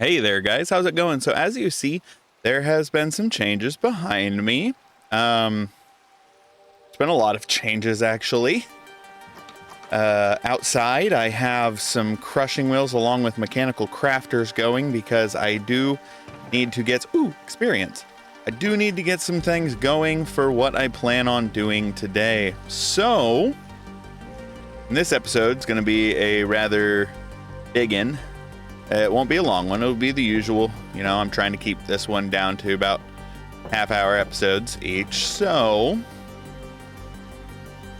Hey there, guys. How's it going? So as you see, there has been some changes behind me. It's been a lot of changes, actually. Outside, I have some crushing wheels along with mechanical crafters going because I do need to get, experience. I do need to get some things going for what I plan on doing today. So, this episode's going to be a rather big one. It won't be a long one. It'll be the usual. You know, I'm trying to keep this one down to about half-hour episodes each. So,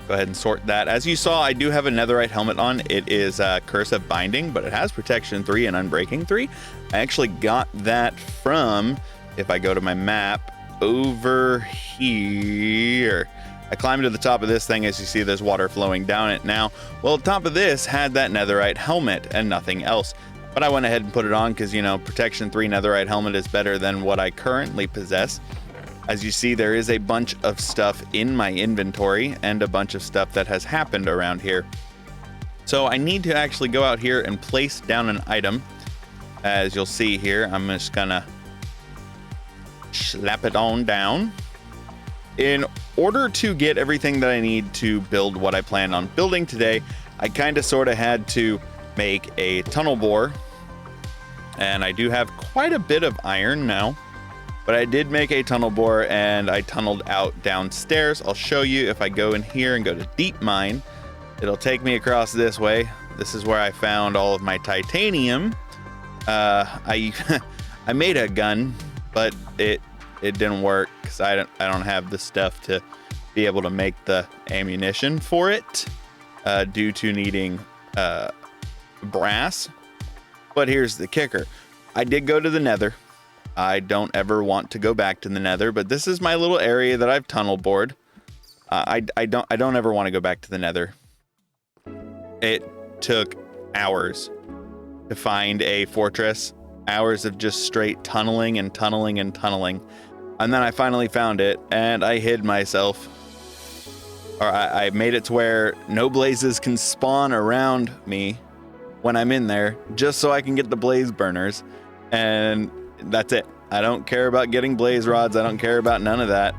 go ahead and sort that. As you saw, I do have a netherite helmet on. It is Curse of Binding, but it has Protection 3 and Unbreaking 3. I actually got that from, if I go to my map, over here. I climbed to the top of this thing. As you see, there's water flowing down it now. Well, the top of this had that netherite helmet and nothing else. But I went ahead and put it on because, you know, Protection 3 netherite helmet is better than what I currently possess. As you see, there is a bunch of stuff in my inventory and a bunch of stuff that has happened around here. So I need to actually go out here and place down an item. As you'll see here, I'm just gonna slap it on down. In order to get everything that I need to build what I plan on building today, I kind of sort of had to make a tunnel bore, and I do have quite a bit of iron now, but I did make a tunnel bore and I tunneled out downstairs. I'll show you. If I go in here and go to deep mine, it'll take me across this way. This is where I found all of my titanium. I made a gun, but it didn't work because I don't have the stuff to be able to make the ammunition for it, due to needing brass. But here's the kicker. I did go to the nether. I don't ever want to go back to the nether, but this is my little area that I've tunnel bored. I don't ever want to go back to the nether. It took hours to find a fortress, hours of just straight tunneling and tunneling and tunneling. And then I finally found it and I hid myself. Or I made it to where no blazes can spawn around me when I'm in there, just so I can get the blaze burners. And that's it. I don't care about getting blaze rods. I don't care about none of that.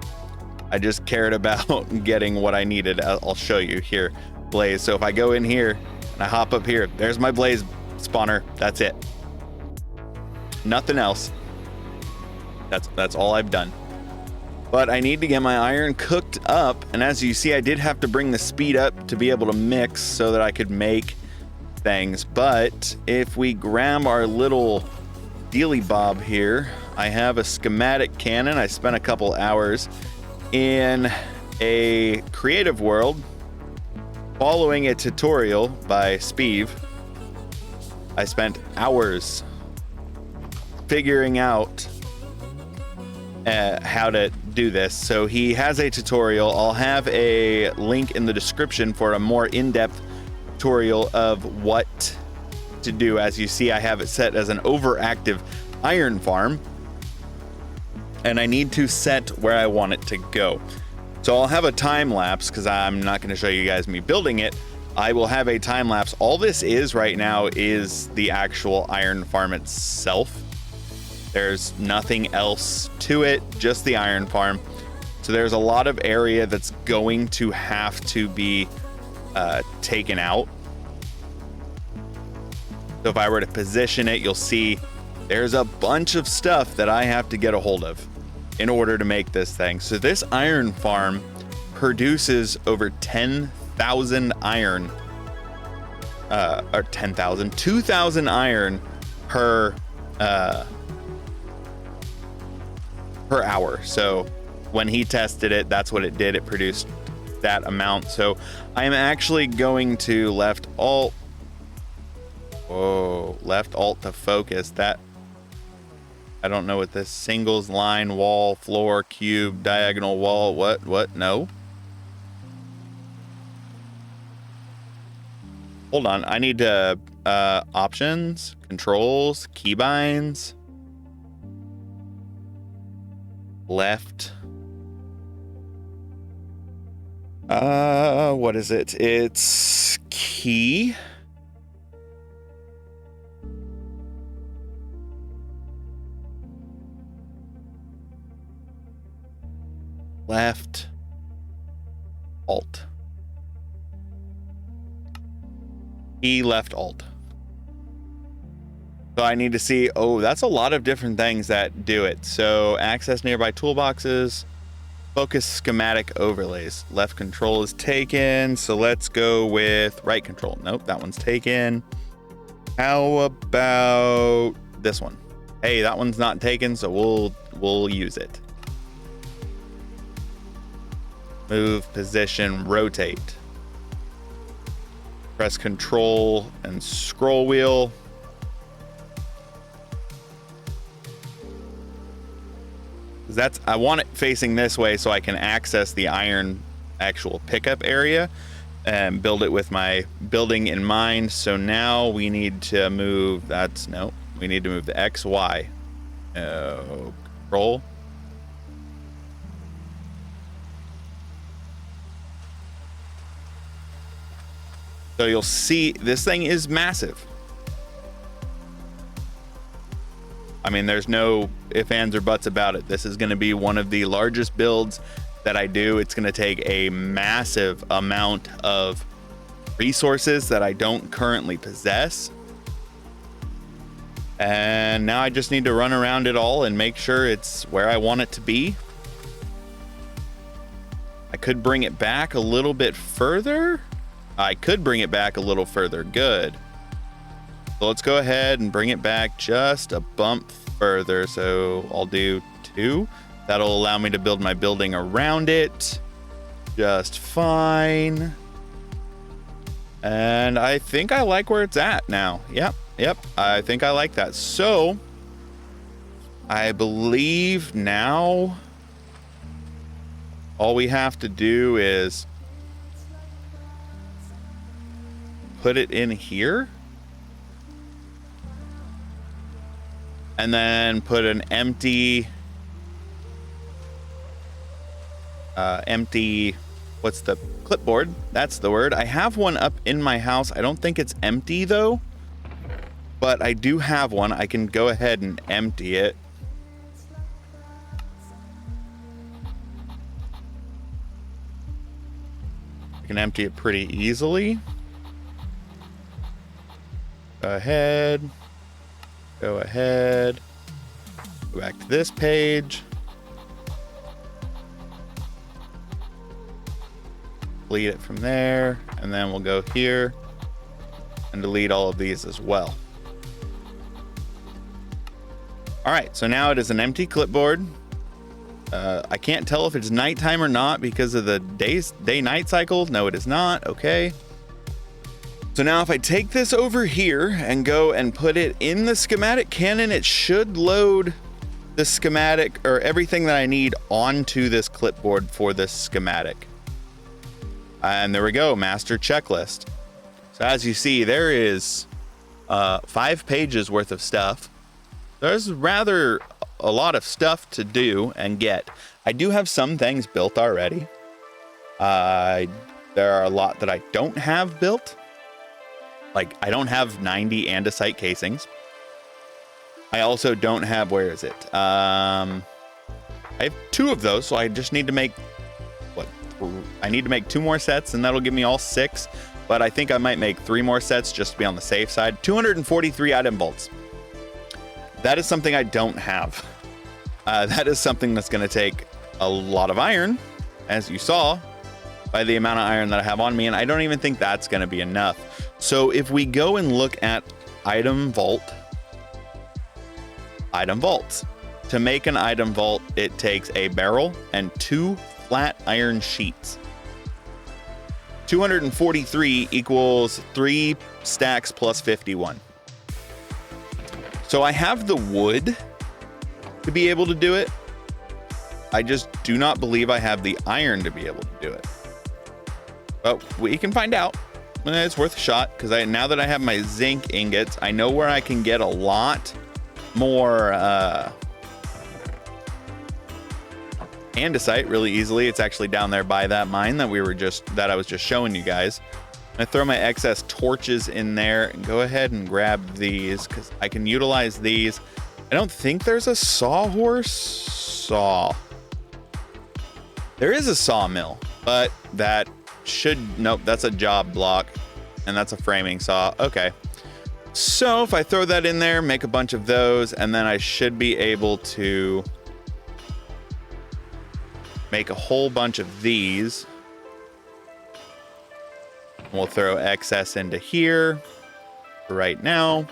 I just cared about getting what I needed. I'll show you here. Blaze. So if I go in here and I hop up here, there's my blaze spawner. That's it. Nothing else. That's all I've done. But I need to get my iron cooked up, and as you see, I did have to bring the speed up to be able to mix so that I could make things. But if we grab our little dealy bob here, I have a schematic cannon. I spent a couple hours in a creative world following a tutorial by Speeve. I spent hours figuring out how to do this. So he has a tutorial. I'll have a link in the description for a more in-depth tutorial of what to do. As you see, I have it set as an overactive iron farm, and I need to set where I want it to go. So I'll have a time lapse because I'm not going to show you guys me building it. I will have a time lapse. All this is right now is the actual iron farm itself. There's nothing else to it, just the iron farm. So there's a lot of area that's going to have to be taken out. So if I were to position it, you'll see there's a bunch of stuff that I have to get a hold of in order to make this thing. So this iron farm produces over 10,000 iron, or 10,000, 2,000 iron per hour. So when he tested it, that's what it did. It produced that amount. So I am actually going to left alt to focus that. I don't know what this singles, line, wall, floor, cube, diagonal wall, what? No. Hold on. I need to options, controls, keybinds. Left. What is it? It's key. left alt. E left alt. So I need to see, oh, that's a lot of different things that do it. So access nearby toolboxes, focus schematic overlays. Left control is taken. So let's go with right control. Nope, that one's taken. How about this one? Hey, that one's not taken, so we'll use it. Move, position, rotate. Press control and scroll wheel. I want it facing this way so I can access the iron actual pickup area and build it with my building in mind. So now we need to move, we need to move the X, Y. Control. So you'll see this thing is massive. I mean, there's no ifs, ands, or buts about it. This is going to be one of the largest builds that I do. It's going to take a massive amount of resources that I don't currently possess. And now I just need to run around it all and make sure it's where I want it to be. I could bring it back a little bit further. I could bring it back a little further. Good. So let's go ahead and bring it back just a bump further. So I'll do 2. That'll allow me to build my building around it just fine. And I think I like where it's at now. Yep. I think I like that. So I believe now all we have to do is put it in here. And then put an empty, what's the clipboard? That's the word. I have one up in my house. I don't think it's empty though, but I do have one. I can go ahead and empty it. I can empty it pretty easily. Go ahead. Go back to this page. Delete it from there, and then we'll go here and delete all of these as well. All right, so now it is an empty clipboard. I can't tell if it's nighttime or not because of the day-night cycle. No, it is not. Okay. So now if I take this over here and go and put it in the schematic cannon, it should load the schematic or everything that I need onto this clipboard for this schematic. And there we go, master checklist. So as you see, there is 5 pages worth of stuff. There's rather a lot of stuff to do and get. I do have some things built already. There are a lot that I don't have built. Like, I don't have 90 andesite casings. I also don't have, where is it? I have 2 of those, so I just need to make, I need to make 2 more sets, and that'll give me all 6. But I think I might make 3 more sets just to be on the safe side. 243 item bolts. That is something I don't have. That is something that's going to take a lot of iron, as you saw, by the amount of iron that I have on me, and I don't even think that's going to be enough. So if we go and look at item vaults. To make an item vault, it takes a barrel and 2 flat iron sheets. 243 equals 3 stacks plus 51. So I have the wood to be able to do it. I just do not believe I have the iron to be able to do it. But we can find out. It's worth a shot, because now that I have my zinc ingots, I know where I can get a lot more andesite really easily. It's actually down there by that mine that I was just showing you guys. I throw my excess torches in there and go ahead and grab these because I can utilize these. I don't think there's a sawhorse saw. There is a sawmill, but that should, nope, that's a job block, and that's a framing saw. Okay. So if I throw that in there, make a bunch of those, and then I should be able to make a whole bunch of these. We'll throw excess into here for right now.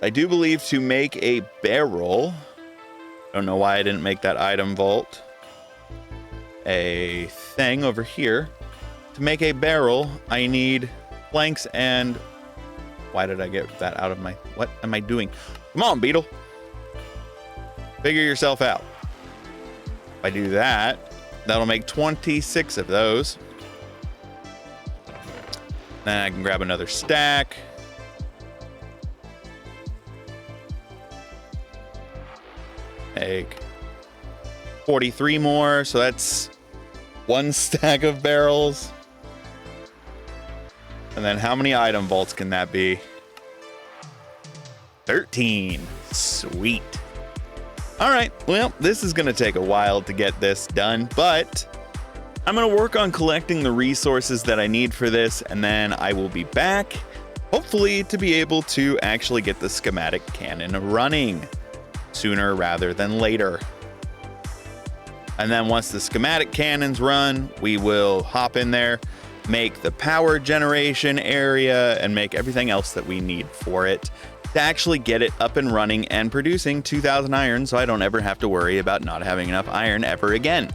I do believe to make a barrel, don't know why I didn't make that item vault a thing over here. To make a barrel, I need planks and... Why did I get that out of my... What am I doing? Come on, beetle. Figure yourself out. If I do that, that'll make 26 of those. Then I can grab another stack. Make 43 more, so that's one stack of barrels. And then how many item vaults can that be? 13. Sweet. All right, well, this is gonna take a while to get this done, but I'm gonna work on collecting the resources that I need for this, and then I will be back, hopefully to be able to actually get the schematic cannon running sooner rather than later. And then once the schematic cannons run, we will hop in there, make the power generation area, and make everything else that we need for it to actually get it up and running and producing 2,000 iron, so I don't ever have to worry about not having enough iron ever again.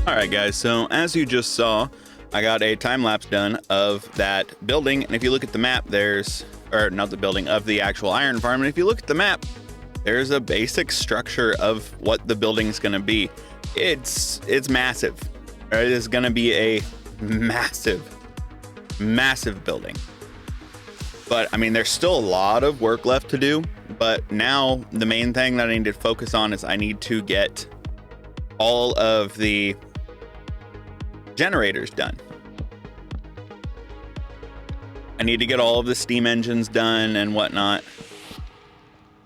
Alright guys, so as you just saw, I got a time lapse done of that building, and if you look at the map, there's, or not the building, of the actual iron farm, and if you look at the map, there's a basic structure of what the building's gonna be. It's massive. It is gonna be a massive building. But I mean, there's still a lot of work left to do, but now the main thing that I need to focus on is I need to get all of the generators done. I need to get all of the steam engines done and whatnot.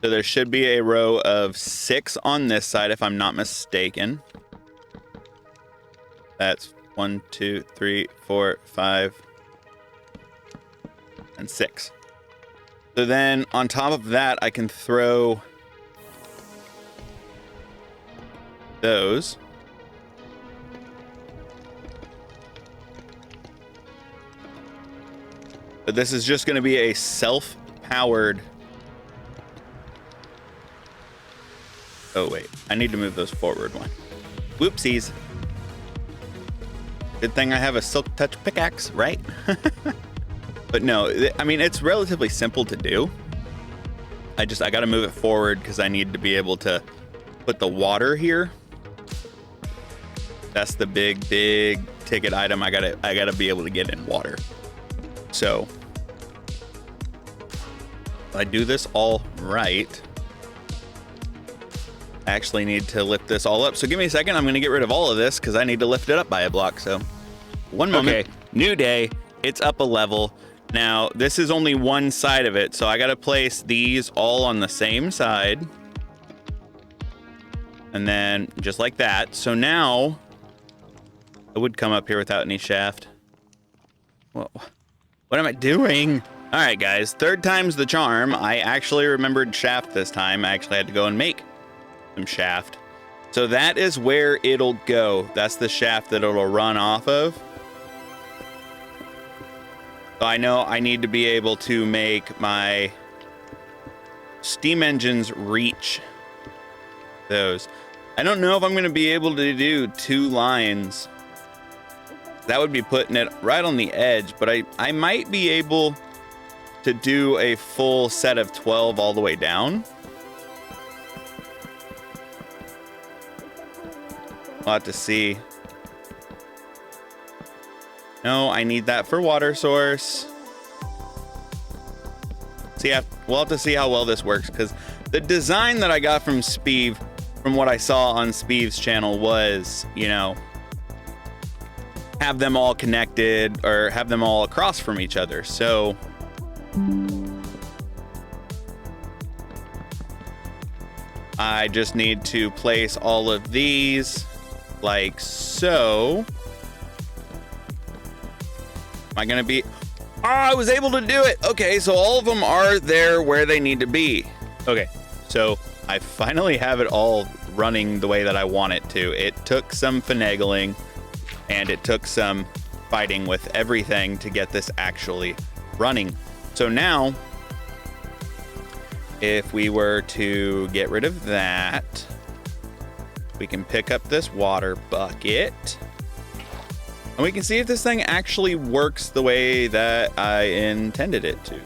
So there should be a row of 6 on this side, if I'm not mistaken. That's 1, 2, 3, 4, 5, and 6. So then on top of that, I can throw those. But this is just going to be a self-powered... Oh, wait. I need to move those forward one. Whoopsies. Good thing I have a Silk Touch pickaxe, right? But no, I mean, it's relatively simple to do. I got to move it forward because I need to be able to put the water here. That's the big ticket item. I gotta be able to get in water. So if I do this all right, I actually need to lift this all up. So give me a second. I'm going to get rid of all of this because I need to lift it up by a block. So one moment. Okay, new day. It's up a level. Now, this is only one side of it. So I got to place these all on the same side. And then just like that. So now I would come up here without any shaft. Well, what am I doing? All right, guys, 3rd time's the charm. I actually remembered shaft this time. I actually had to go and make some shaft. So that is where it'll go. That's the shaft that it'll run off of. So I know I need to be able to make my steam engines reach those. I don't know if I'm going to be able to do 2 lines. That would be putting it right on the edge, but I might be able to do a full set of 12 all the way down. We'll have to see. No, I need that for water source. See, we'll have to see how well this works, because the design that I got from Speeve, from what I saw on Speeve's channel, was, you know, have them all connected or have them all across from each other. So I just need to place all of these like so. Am I gonna be? Oh, I was able to do it. Okay, so all of them are there where they need to be. Okay, so I finally have it all running the way that I want it to. It took some finagling and it took some fighting with everything to get this actually running. So now, if we were to get rid of that, we can pick up this water bucket and we can see if this thing actually works the way that I intended it to.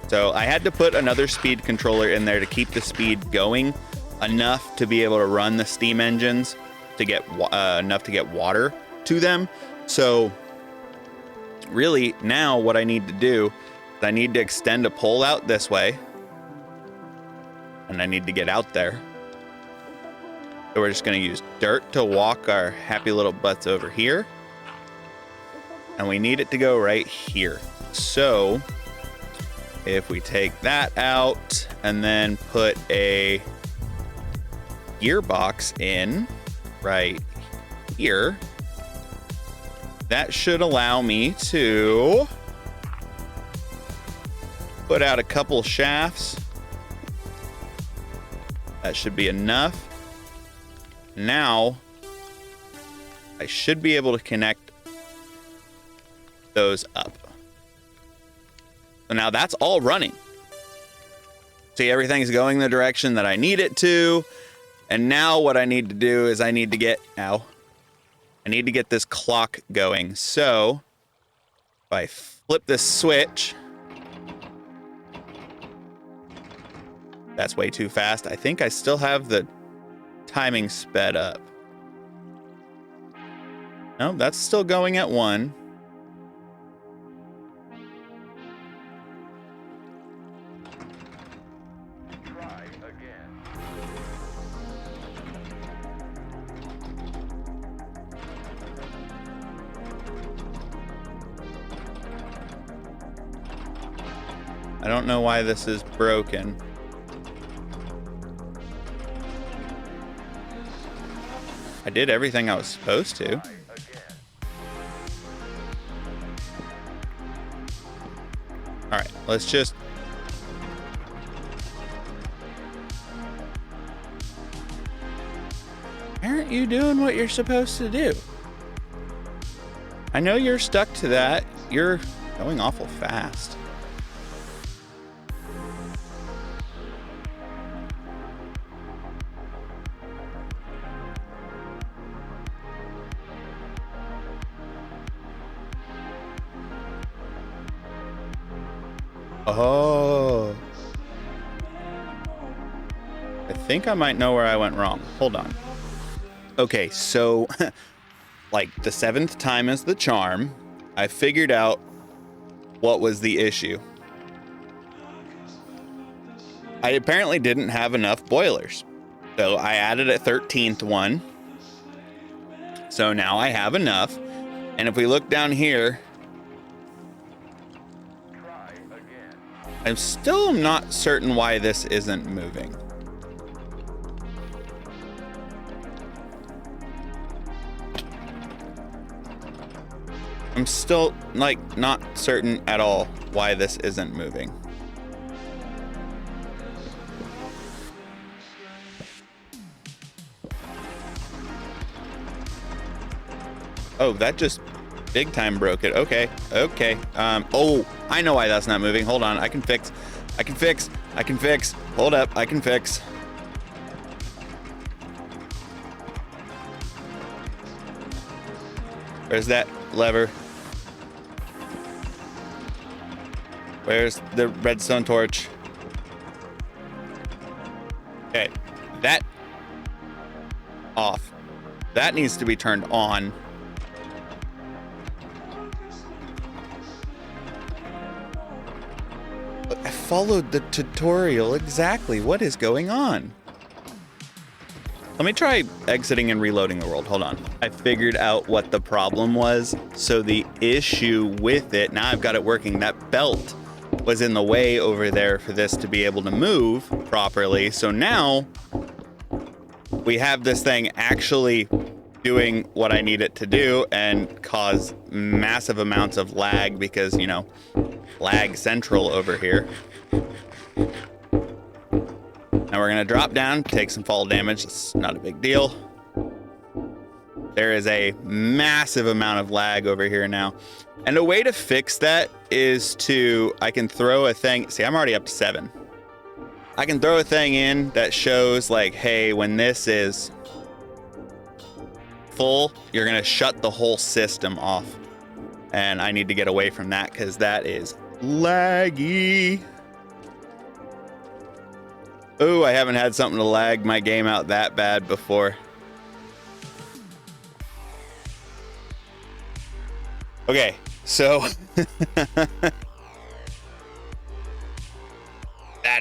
So I had to put another speed controller in there to keep the speed going enough to be able to run the steam engines to get enough to get water to them. So really now what I need to do is I need to extend a pole out this way and I need to get out there. So we're just going to use dirt to walk our happy little butts over here. And we need it to go right here. So if we take that out and then put a gearbox in right here, that should allow me to put out a couple shafts. That should be enough. Now I should be able to connect those up. So now that's all running. See, everything's going the direction that I need it to. And now what I need to do is I need to get this clock going. So if I flip this switch, that's way too fast. I think I still have the timing sped up. No, that's still going at 1. Try again. I don't know why this is broken. I did everything I was supposed to. All right, let's just... Aren't you doing what you're supposed to do? I know you're stuck to that. You're going awful fast. Oh. I think I might know where I went wrong. Hold on. Okay, so like the 7th time is the charm. I figured out what was the issue. I apparently didn't have enough boilers. So I added a 13th one. So now I have enough. And if we look down here, Try again. I'm still not certain why this isn't moving. I'm still like not certain at all why this isn't moving. Oh, that just big time broke it. Okay. Okay. Oh, I know why that's not moving. Hold on. I can fix. Hold up. I can fix. Where's that lever? Where's the redstone torch? Okay. That off. That needs to be turned on. I followed the tutorial exactly. What is going on? Let me try exiting and reloading the world. Hold on. I figured out what the problem was. So the issue with it, now I've got it working. That belt was in the way over there for this to be able to move properly. So now we have this thing actually doing what I need it to do and cause massive amounts of lag because, you know, lag central over here. Now we're gonna drop down, take some fall damage. It's not a big deal. There is a massive amount of lag over here now. And a way to fix that is I can throw a thing. See, I'm already up to 7. I can throw a thing in that shows like, hey, when this is full, you're gonna shut the whole system off. And I need to get away from that because that is laggy. Ooh, I haven't had something to lag my game out that bad before. Okay, so that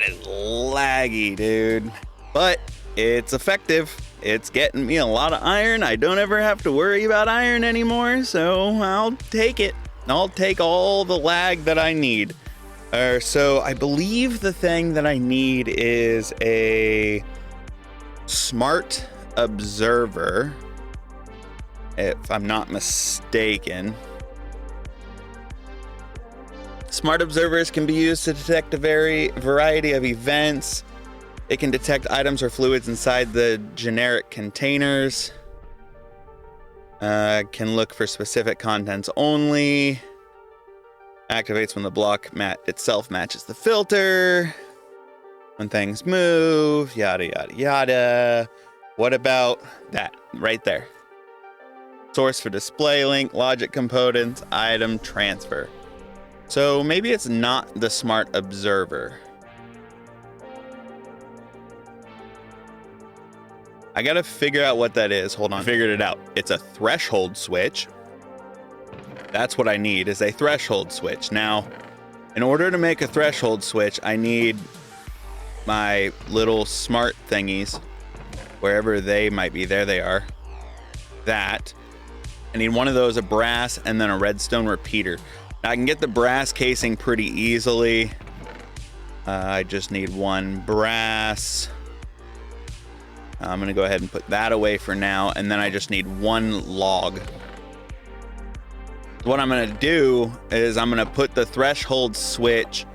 is laggy, dude. But it's effective. It's getting me a lot of iron. I don't ever have to worry about iron anymore, so I'll take it. I'll take all the lag that I need. So I believe the thing that I need is a smart observer, if I'm not mistaken. Smart observers can be used to detect a variety of events. It can detect items or fluids inside the generic containers. Can look for specific contents only. Activates when the block mat itself matches the filter. When things move, yada, yada, yada. What about that right there? Source for display link, logic components, item transfer. So maybe it's not the smart observer. I gotta figure out what that is. Hold on, I figured it out. It's a threshold switch. That's what I need, is a threshold switch. Now, in order to make a threshold switch, I need my little smart thingies, wherever they might be. There they are. That. I need one of those, a brass, and then a redstone repeater. Now, I can get the brass casing pretty easily. I just need one brass. I'm gonna go ahead and put that away for now, and then I just need one log. What I'm gonna do is I'm gonna put the threshold switch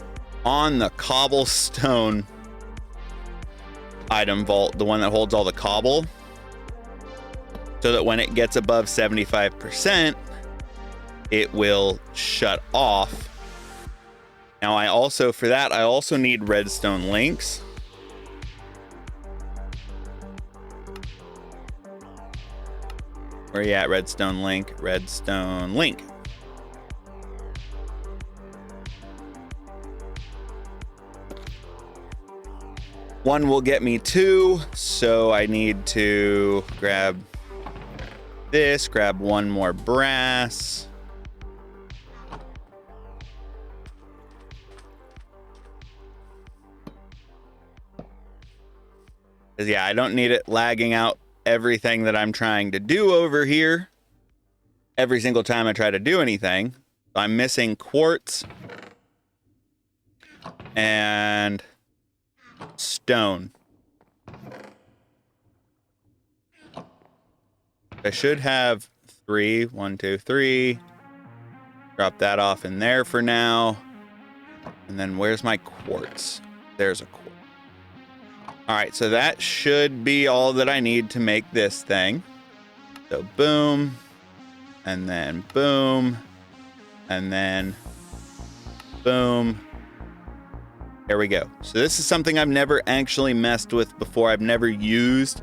on the cobblestone item vault, the one that holds all the cobble, so that when it gets above 75%, it will shut off. Now I also need redstone links. Where you at, redstone link? Redstone link. One will get me 2, so I need to grab this, grab one more brass. 'Cause, yeah, I don't need it lagging out everything that I'm trying to do over here every single time I try to do anything. I'm missing quartz and stone. I should have 3. 1, 2, 3. Drop that off in there for now. And then where's my quartz? There's a quartz. All right, so that should be all that I need to make this thing. So boom, and then boom, and then boom. There we go. So this is something I've never actually messed with before. I've never used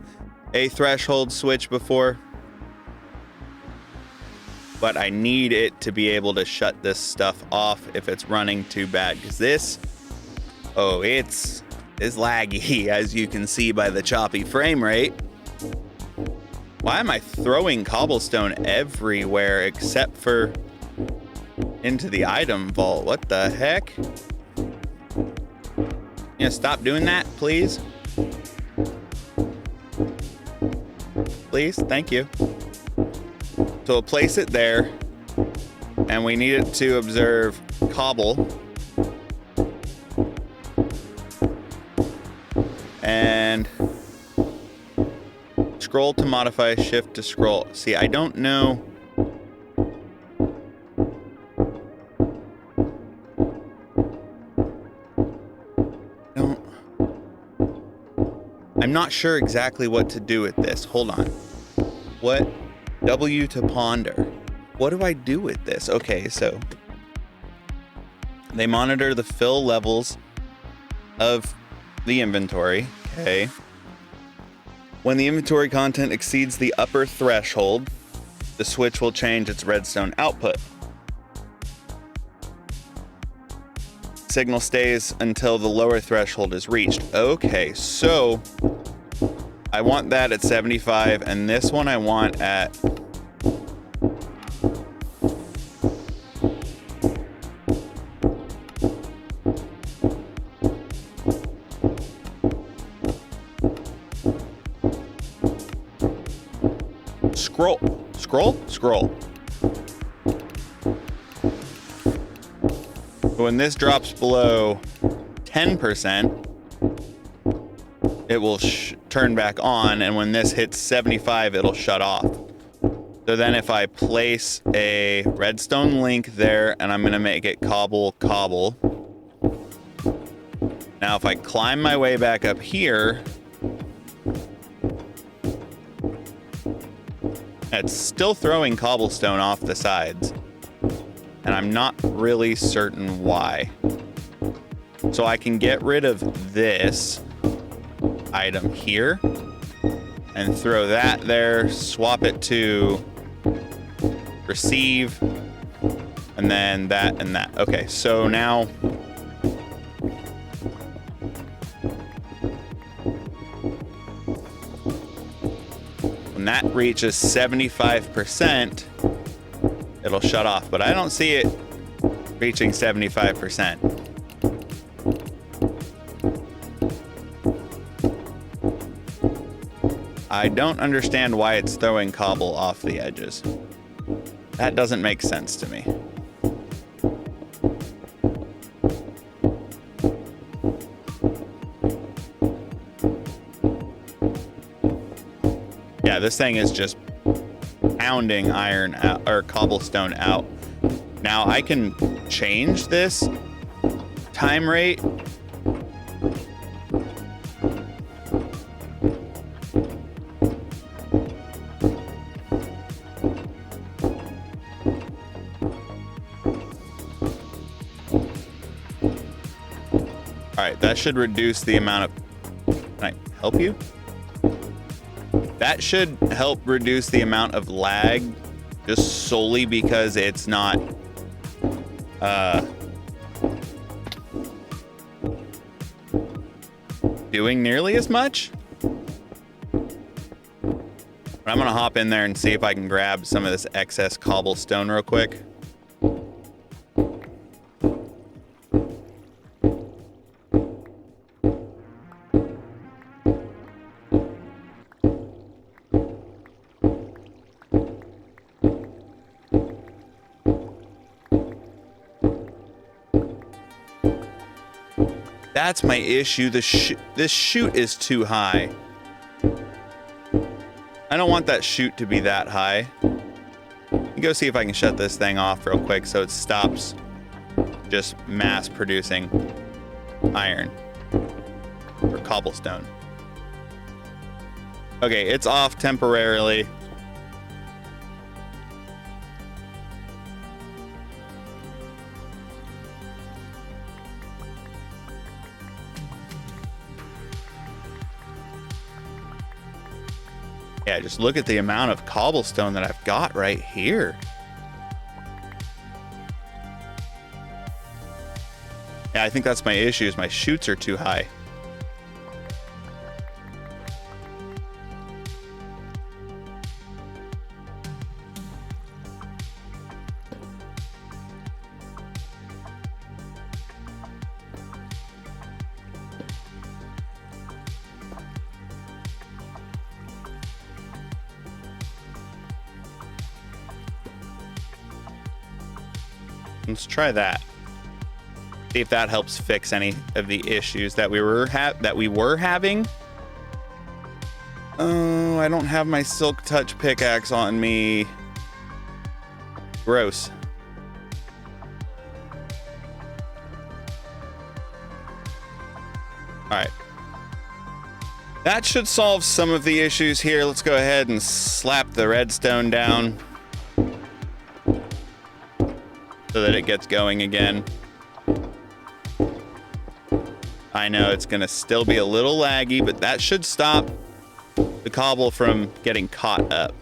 a threshold switch before. But I need it to be able to shut this stuff off if it's running too bad. Because this, oh, it's laggy, as you can see by the choppy frame rate. Why am I throwing cobblestone everywhere except for into the item vault? What the heck? You know, stop doing that, please. Please, thank you. So we'll place it there, and we need it to observe cobble. And scroll to modify, shift to scroll. See, I don't know. I'm not sure exactly what to do with this. Hold on. What? W to ponder. What do I do with this? Okay, so they monitor the fill levels of the inventory. Okay. When the inventory content exceeds the upper threshold, the switch will change its redstone output. Signal stays until the lower threshold is reached. Okay, so I want that at 75, and this one I want at scroll. When this drops below 10%, it will turn back on, and when this hits 75, it'll shut off. So then if I place a redstone link there, and I'm gonna make it cobble. Now if I climb my way back up here, it's still throwing cobblestone off the sides, and I'm not really certain why. So I can get rid of this item here and throw that there, swap it to receive, and then that and that. Okay, so now when that reaches 75%, it'll shut off, but I don't see it reaching 75%. I don't understand why it's throwing cobble off the edges. That doesn't make sense to me. Yeah, this thing is just pounding iron out, or cobblestone out. Now I can change this time rate. All right, that should reduce the amount of, can I help you? That should help reduce the amount of lag, just solely because it's not doing nearly as much. But I'm gonna hop in there and see if I can grab some of this excess cobblestone real quick. That's my issue. This chute is too high. I don't want that chute to be that high. Let me go see if I can shut this thing off real quick so it stops just mass producing iron or cobblestone. Okay, it's off temporarily. Yeah, just look at the amount of cobblestone that I've got right here. Yeah, I think that's my issue, is my chutes are too high. Let's try that. See if that helps fix any of the issues that we were having. Oh, I don't have my Silk Touch pickaxe on me. Gross. All right. That should solve some of the issues here. Let's go ahead and slap the redstone down so that it gets going again. I know it's gonna still be a little laggy, but that should stop the cobble from getting caught up.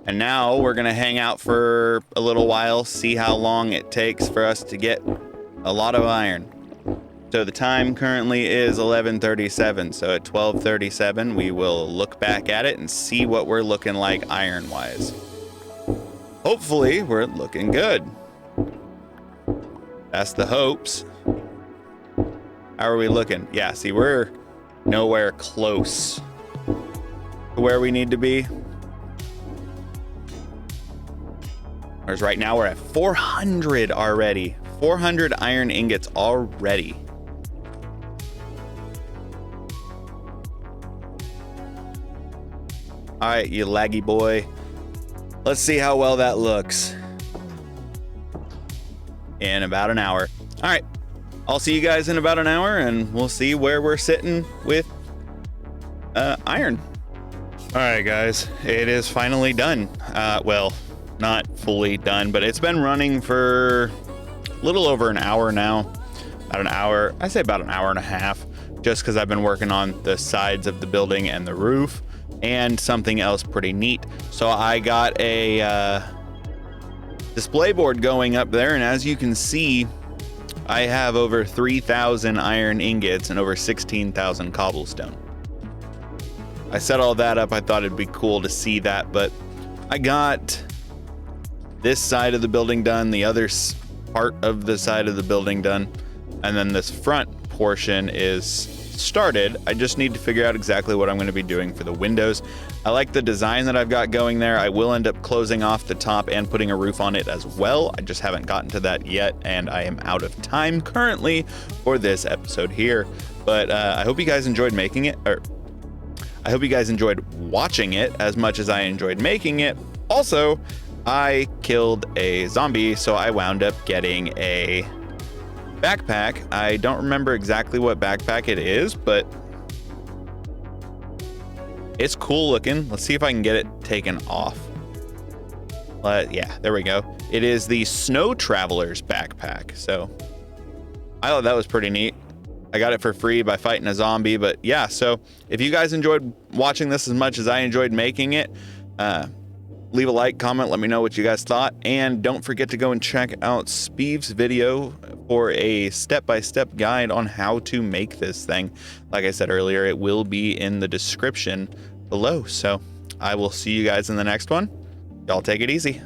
And now we're gonna hang out for a little while, see how long it takes for us to get a lot of iron. So the time currently is 11:37. So at 12:37, we will look back at it and see what we're looking like iron-wise. Hopefully, we're looking good. That's the hopes. How are we looking? Yeah, see, we're nowhere close to where we need to be. Whereas right now we're at 400 already. 400 iron ingots already. All right, you laggy boy. Let's see how well that looks in about an hour. All right, I'll see you guys in about an hour and we'll see where we're sitting with iron. All right, guys, it is finally done. Well, not fully done, but it's been running for a little over an hour now. About an hour, I say about an hour and a half, just because I've been working on the sides of the building and the roof and something else pretty neat. So I got a display board going up there, and as you can see, I have over 3,000 iron ingots and over 16,000 cobblestone. I set all that up. I thought it'd be cool to see that, but I got this side of the building done, the other part of the side of the building done, and then this front portion is started. I just need to figure out exactly what I'm going to be doing for the windows. I like the design that I've got going there. I will end up closing off the top and putting a roof on it as well. I just haven't gotten to that yet, and I am out of time currently for this episode here. But I hope you guys enjoyed making it, or I hope you guys enjoyed watching it as much as I enjoyed making it. Also, I killed a zombie, so I wound up getting a backpack. I don't remember exactly what backpack it is, but it's cool looking. Let's see if I can get it taken off. Yeah, there we go. It is the Snow Traveler's backpack. So I thought that was pretty neat. I got it for free by fighting a zombie, but yeah, so if you guys enjoyed watching this as much as I enjoyed making it, leave a like, comment, let me know what you guys thought, and don't forget to go and check out Speev's video for a step-by-step guide on how to make this thing. Like I said earlier, it will be in the description below. So I will see you guys in the next one. Y'all take it easy.